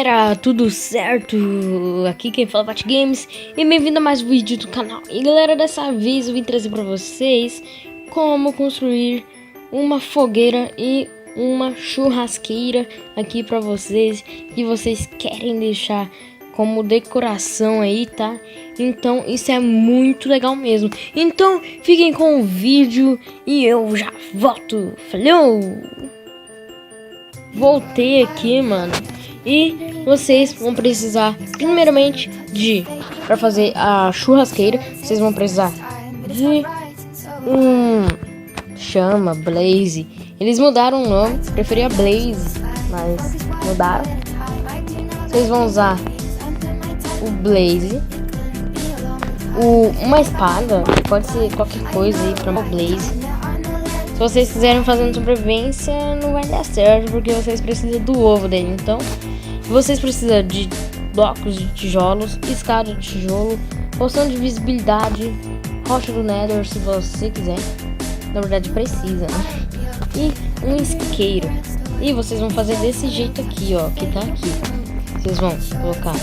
galera, tudo certo? Aqui quem fala é Pat Games e bem-vindo a mais um vídeo do canal. E galera, dessa vez eu vim trazer pra vocês como construir uma fogueira e uma churrasqueira aqui pra vocês, que vocês querem deixar como decoração aí, tá? Então isso é muito legal mesmo. Então fiquem com o vídeo e eu já volto. Falou! Voltei aqui, mano. E vocês vão precisar, primeiramente, para fazer a churrasqueira, vocês vão precisar de chama, Blaze. Eles mudaram o nome, preferia Blaze, mas mudaram. Vocês vão usar o Blaze, uma espada, pode ser qualquer coisa aí para o Blaze. Se vocês quiserem fazer sobrevivência, não vai dar certo, porque vocês precisam do ovo dele. Então, vocês precisam de blocos de tijolos, escada de tijolo, poção de visibilidade, rocha do Nether, se você quiser. Na verdade, precisa, né? E um isqueiro. E vocês vão fazer desse jeito aqui, ó, que tá aqui. Vocês vão colocar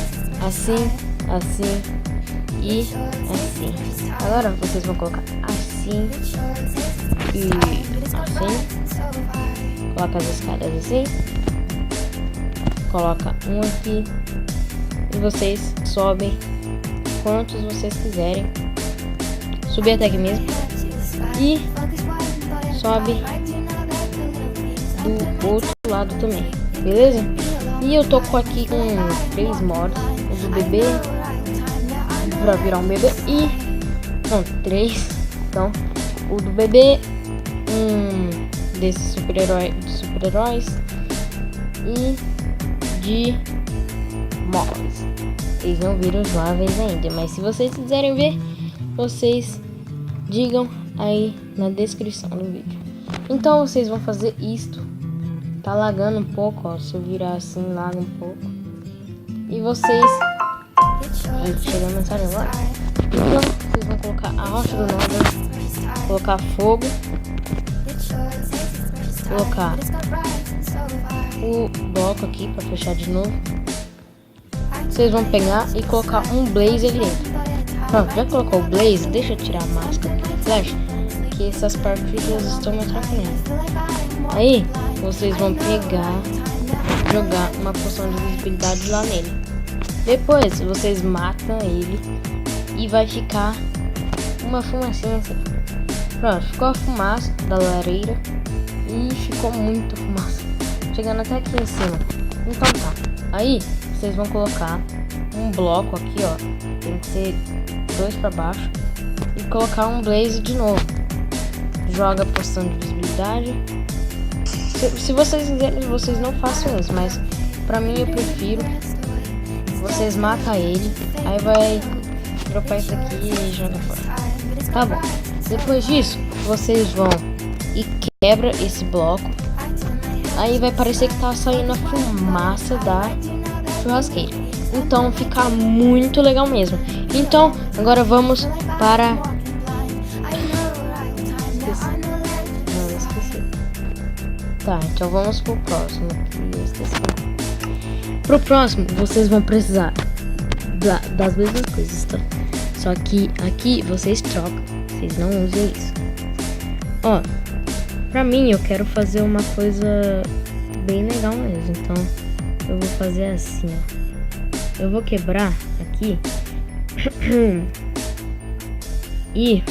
assim, assim e assim. Agora, vocês vão colocar assim e assim, coloca as escadas assim, coloca um aqui e vocês sobem quantos vocês quiserem, subir até aqui mesmo e sobe do outro lado também, beleza? E eu tô aqui com 3 mods, o do bebê pra virar um bebê e não, 3, então o do bebê, desses super-heróis e de móveis. Eles não viram os móveis ainda, mas se vocês quiserem ver, vocês digam aí na descrição do vídeo. Então vocês vão fazer isto. Tá lagando um pouco, ó. Se eu virar assim, laga um pouco. E vocês... chegou a mensagem agora. Então vocês vão colocar a rocha do Nether, colocar fogo, colocar o bloco aqui para fechar de novo. Vocês vão pegar e colocar um blaze ali dentro. Pronto, já colocou o blaze? Deixa eu tirar a máscara aqui, flash, que essas partículas estão me atrapalhando. Aí vocês vão pegar, jogar uma poção de visibilidade lá nele. Depois vocês matam ele e vai ficar uma fumacinha assim. Pronto, ficou a fumaça da lareira e ficou muita fumaça, chegando até aqui em cima. Então tá, aí vocês vão colocar um bloco aqui, ó, tem que ser 2 para baixo, e colocar um blaze de novo. Joga a poção de visibilidade. Se vocês quiserem, vocês não façam isso, mas pra mim eu prefiro. Vocês matam ele, aí vai dropar isso aqui e joga fora. Tá bom. Depois disso, vocês vão e quebra esse bloco. Aí vai parecer que tá saindo a fumaça da churrasqueira. Então fica muito legal mesmo. Então agora vamos para... Esqueci. Tá, então vamos pro próximo. Pro próximo, vocês vão precisar das mesmas coisas, tá? Só que aqui vocês trocam. Vocês não usem isso. Ó, pra mim eu quero fazer uma coisa bem legal mesmo. Então eu vou fazer assim, ó. Eu vou quebrar aqui. E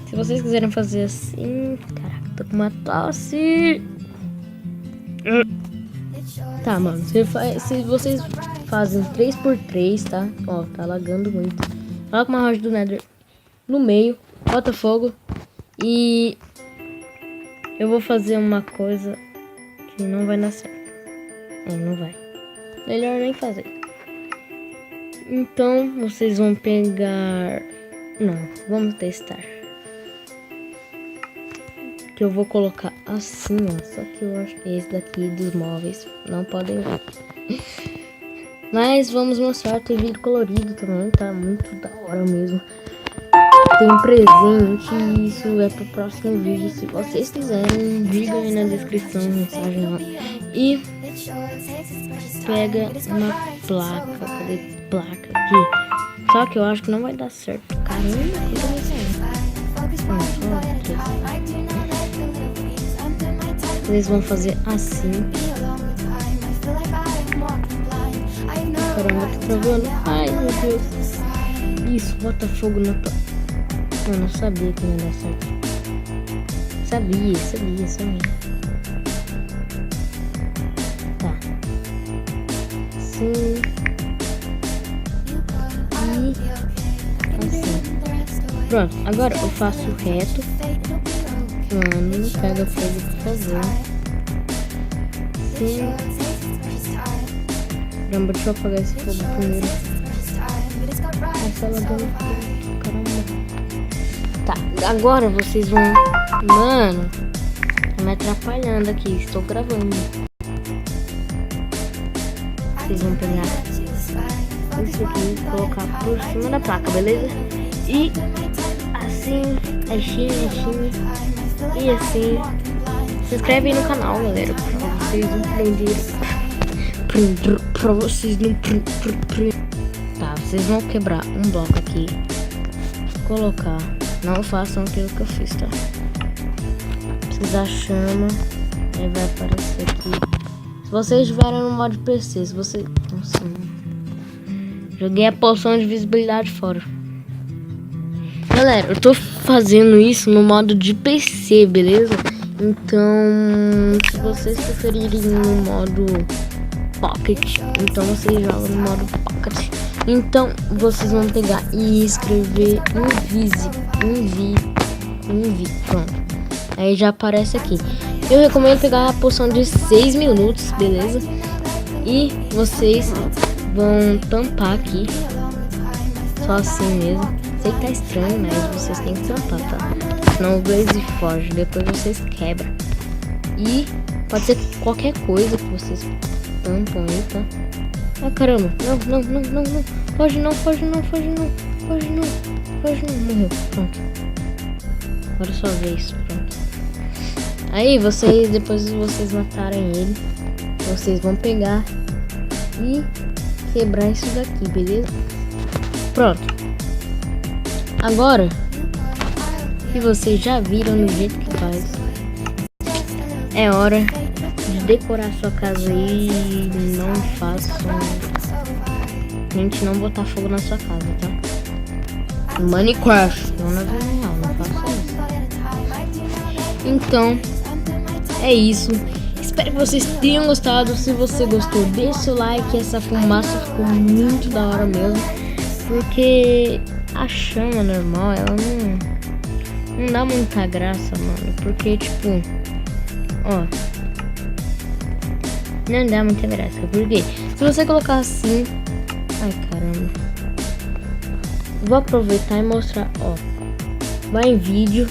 se vocês quiserem fazer assim... Caraca, tô com uma tosse. Tá, mano, se vocês fazem 3x3, tá? Ó, tá lagando muito. Coloca uma rocha do Nether no meio, bota fogo. E eu vou fazer uma coisa que não vai dar certo. Não vai. Melhor nem fazer. Então, vocês vão pegar... Não, vamos testar. Que eu vou colocar assim, ó. Só que eu acho que esse daqui dos móveis não podem ver. Mas vamos mostrar, tem vídeo colorido também, tá muito da hora mesmo. Tem presente, isso é pro próximo vídeo. Se vocês quiserem, diga aí na descrição, mensagem lá. E pega uma placa. Cadê placa aqui? Só que eu acho que não vai dar certo. Caramba, que Vocês vão fazer assim. Caramba, tá travando. Ai, meu Deus. Isso, bota fogo na tua... Eu não sabia que não ia dar certo. Sabia. Tá. Sim. E assim. Pronto, agora eu faço reto. Mano, pega fogo, por favor. Sim. Caramba, deixa eu apagar esse fogo primeiro. Nossa, ela deu fogo. Caramba. Tá, agora vocês vão... Mano, tá me atrapalhando aqui. Estou gravando. Vocês vão pegar isso aqui e colocar por cima da placa, beleza? E assim, assim. E assim. Se inscreve aí no canal, galera. Pra vocês não prenderem. Pra vocês não Tá, vocês vão quebrar um bloco aqui. Colocar. Não façam aquilo que eu fiz, tá? Precisa chama. Aí vai aparecer aqui. Se vocês estiverem no modo PC, se você... Nossa, joguei a poção de visibilidade fora. Galera, eu tô fazendo isso no modo de PC, beleza? Então, se vocês preferirem no modo Pocket, então vocês jogam no modo Pocket. Então, vocês vão pegar e escrever Invi. Pronto. Aí já aparece aqui. Eu recomendo pegar a poção de 6 minutos, beleza? E vocês vão tampar aqui. Só assim mesmo. Sei que tá estranho, mas vocês têm que tampar, tá? Senão o Blaze foge. Depois vocês quebram. E pode ser qualquer coisa que vocês tampam aí, tá? Ah, caramba. Não. Foge não. Morreu. Pronto. Agora é só vez. Pronto. Aí vocês, depois de vocês matarem ele, vocês vão pegar e quebrar isso daqui, beleza? Pronto. Agora que vocês já viram no jeito que faz, é hora de decorar sua casa aí. Não façam... Gente, não botar fogo na sua casa, tá? Minecraft, não na vida real, não façam isso. Então, é isso. Espero que vocês tenham gostado. Se você gostou, deixa seu like. Essa fumaça ficou muito da hora mesmo. Porque a chama normal, ela não dá muita graça, mano. Porque, tipo, ó, não dá muita graça. Porque se você colocar assim... Ai, caramba. Vou aproveitar e mostrar, ó. Vai em vídeo.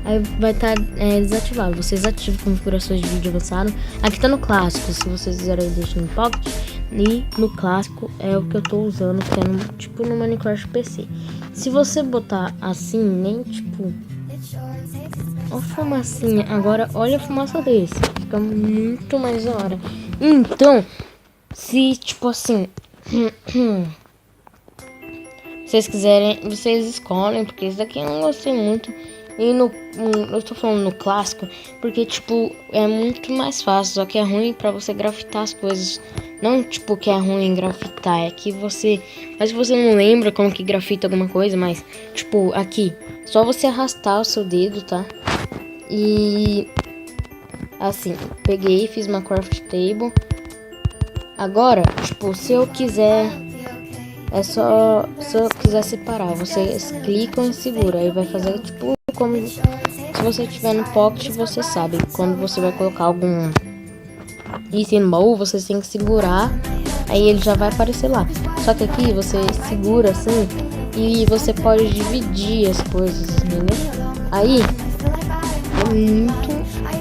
Aí vai estar desativado. Vocês ativam configurações de vídeo avançado. Aqui tá no clássico. Se vocês quiserem deixar no Pocket. E no clássico é o que eu tô usando. Que é no, tipo no Minecraft PC. Se você botar assim, nem tipo... Ó a fumacinha. Agora olha a fumaça desse. Fica muito mais da hora. Então, se tipo assim... vocês quiserem, vocês escolhem. Porque esse daqui eu não gostei muito. E eu tô falando no clássico, porque, tipo, é muito mais fácil. Só que é ruim pra você grafitar as coisas. Não, tipo, que é ruim grafitar. É que você... Mas se você não lembra como que grafita alguma coisa, mas, tipo, aqui. Só você arrastar o seu dedo, tá? E... assim, peguei, fiz uma craft table. Agora, tipo, se eu quiser... É só... Se eu quiser separar, vocês clicam e segura. Aí vai fazer, tipo... Como se você estiver no Pocket, você sabe. Quando você vai colocar algum item no baú, você tem que segurar. Aí ele já vai aparecer lá. Só que aqui você segura assim e você pode dividir as coisas, entendeu? Aí é muito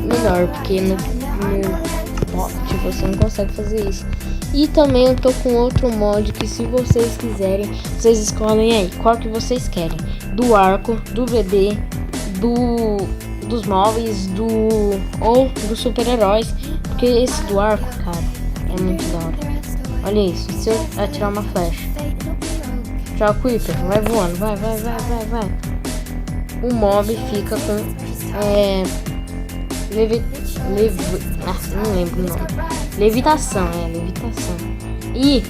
melhor, porque no Pocket você não consegue fazer isso. E também eu tô com outro mod que, se vocês quiserem, vocês escolhem aí qual que vocês querem. Do arco, do VD, do dos móveis ou dos super-heróis. Porque esse do arco, cara, é muito da hora. Olha isso, se eu atirar uma flecha. Tchau, Creeper, vai voando, vai. O mob fica com não lembro o nome. Levitação. E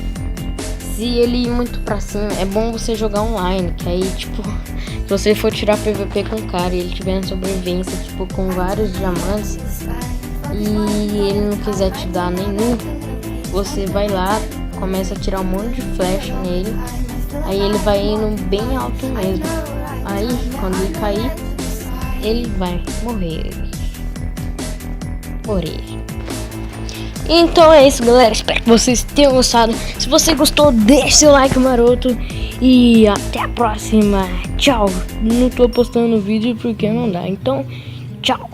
se ele ir muito pra cima, é bom você jogar online, que aí, tipo, se você for tirar PVP com o cara e ele tiver na sobrevivência, tipo, com vários diamantes, e ele não quiser te dar nenhum, você vai lá, começa a tirar um monte de flecha nele, aí ele vai indo bem alto mesmo. Aí, quando ele cair, ele vai morrer. Então é isso, galera. Espero que vocês tenham gostado. Se você gostou, deixe seu like maroto. E até a próxima. Tchau. Não tô postando vídeo porque não dá. Então, tchau.